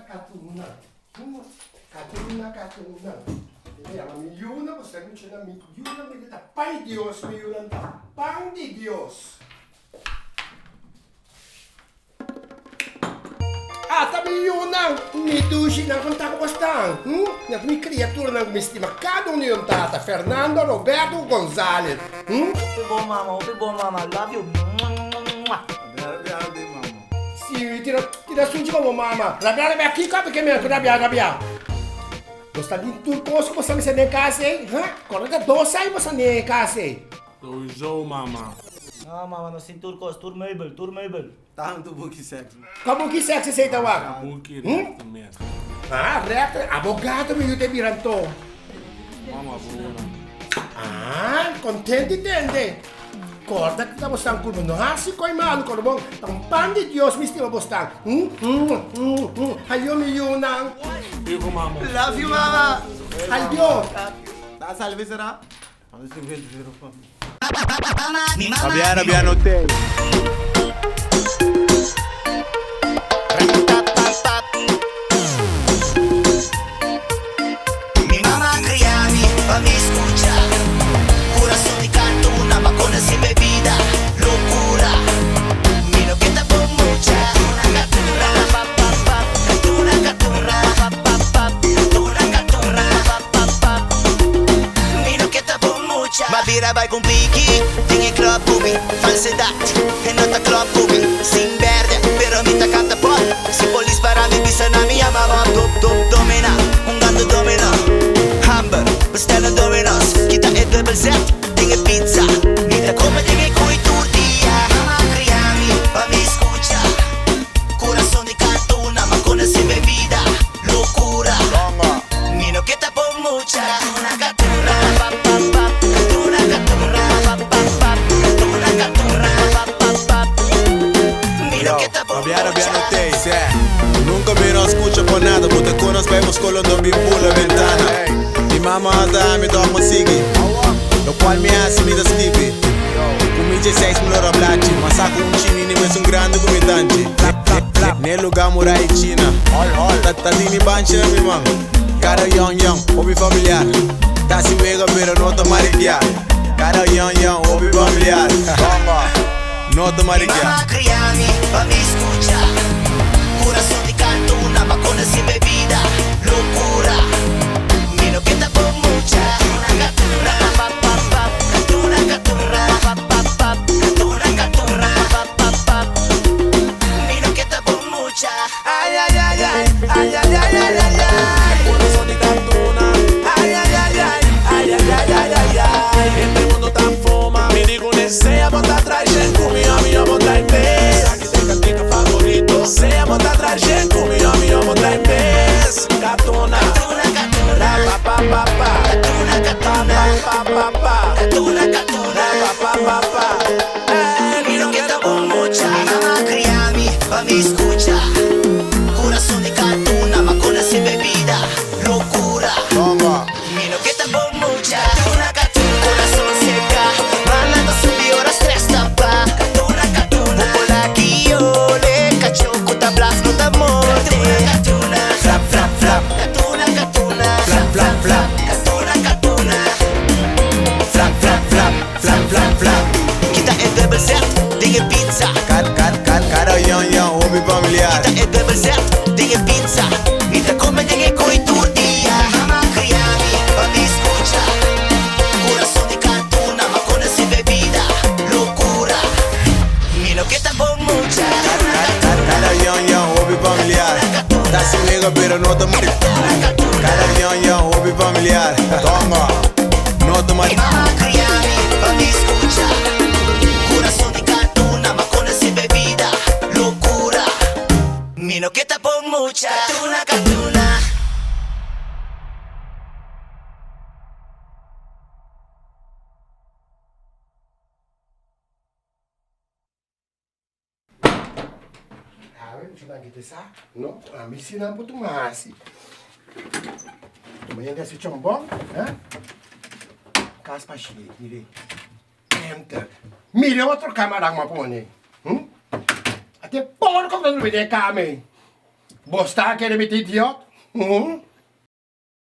Katuna. Katuna, Katuna. Kaya milyonan, basta mo siya na milyonan, may tapay Diyos, milyonan tapang di Diyos. Ata milyonan, nidusin ang kanta ko bastang. Nat mi criatura ng mistimacado niyo yung tata, Fernando Roberto Gonzalez. Opi bom mama, love you. Arrabbiate, mamma. Sì, tira su un giro, mamma. Rabbia, chi capi che mi ha rabbia. Basta din turcos mo sa mga kasi, ha? Korega dosay mo sa mga kasi. Sowieso, mama. Ah, mama, no sin turcos, tour meubel. Tanto buchi sexy. Kabuki sexy sa itawag. Buchi mesmo. Ah, reto, abogado mi yute biranto. Mama, buona. Ah, contenti tende. Corda kita bostang kuno no hasi koy maano ko bong tampan di Dios misti mo bostang. Hayo mi yunang. Io mama. Love you, mama. Hayo. Da salve sarà? Non si vede vero fa. Abbiano te. Mi mamá cría a mí, pa' mí escucha. Corazón de cartona, macona sin bebida. Locura, miro que te pongo mucha. Una caturra, pa, pa, pa. Una caturra, pa, pa, pa. Una caturra, pa, pa, pa. Miro que te pongo mucha. Ma birra vai con picchi, tinha club cubi. Falsedad, e nota club cubi. Sin verde, pero mi ta canta pop. Si polis para mi bisa na mi amava. Top, domina, un gando domina. Hamburger, bestellen Domino's. Kita e double set, dingen pizza. Mira come dingen coi tortilla. Mamma criami, pa' mi escucha. Corazón de cartona, macona sin bebida. Locura, miro que te pon mucha. Una caturra, pa, pa, pa. Una caturra, pa, pa, pa. Una caturra, pa, pa, pa. Miro que te pon Abbiano mucha. te, nunca me no escucho por nada, porque con nos vemos con los dos mi la ventana. Mi mamma anda mi dormo sigi, lo cual me hace mi da slippy. Come dice 6 milhões de blati, mas saco chini ni mes grande come danci. Ne lugar mora in China, tatini banchi na mi man. Cara young, hobby familiar. Tasi wega pero nota marigia. Cara young, hobby familiar. Nota marigia. Mamá criami, pa' mi escucha. Corazón de cartona, macona sin bebida. Locura, miro que te pon mucha. Una caturra, pa, pa, pa. Una caturra, pa, pa, pa. Una caturra, pa, pa, pa. Miro que te pon mucha. Ay, ay, ay, ay, ay, ay, ay, ay, ay, ay. Corazón de cartona. Ay, ay, ay, ay, ay, ay, ay, ay, ay, ay. Este mundo tan foma. Me digo, desea botar atrás, gente, mío, botar en vez. Aquí tem cantica favorito. Sea botar atrás, gente, mío, botar en vez. Cartona. Una caturra, Pa, pa, pa, pa. una caturra, Pa, pa, pa. una caturra. Pa, pa, pa. Miro que te pon mucha. Mamá criami, pa' mi escucha. Corazón de cartona, macona sin bebida. Locura, Toma. miro que te pon mucha. Catuna, catuna, corazón seca. Manando subir horas tres tapa. Catuna, popola aquí yo le cacho. Cuta blas, no te morte. Catuna, Flap, flap, flap. catuna, Flap, flap, flap. catuna. Flap, flap, flap. Flap, flap, flap. Kita e double set, dingen pizza. Cara young, hobby familiar. Kita e double set, dingen pizza. Mira come dingen coi tortilla. Mamma criami, pa' mi escucha. Corazón de cartona, macona sin bebida. Locura, miro que te pon mucha. Cara young, hobby familiar. Tasi wega pero nota marigia. Cara young, hobby familiar. Toma. Nota marigia. Mamma criami, pa' mi escucha. Corazón de cartona, macona sin bebida. Locura, miro que te pon mucha. Catuna. Sudah gitu sa, no? Ambil na po tumasi. Tumayan dyan si Chombong, ha? Kaspa siya, mire. Enter. Mire, otro kamarang mapone. Ate, por ko na lumide kami. Bosta que eres mi idiot?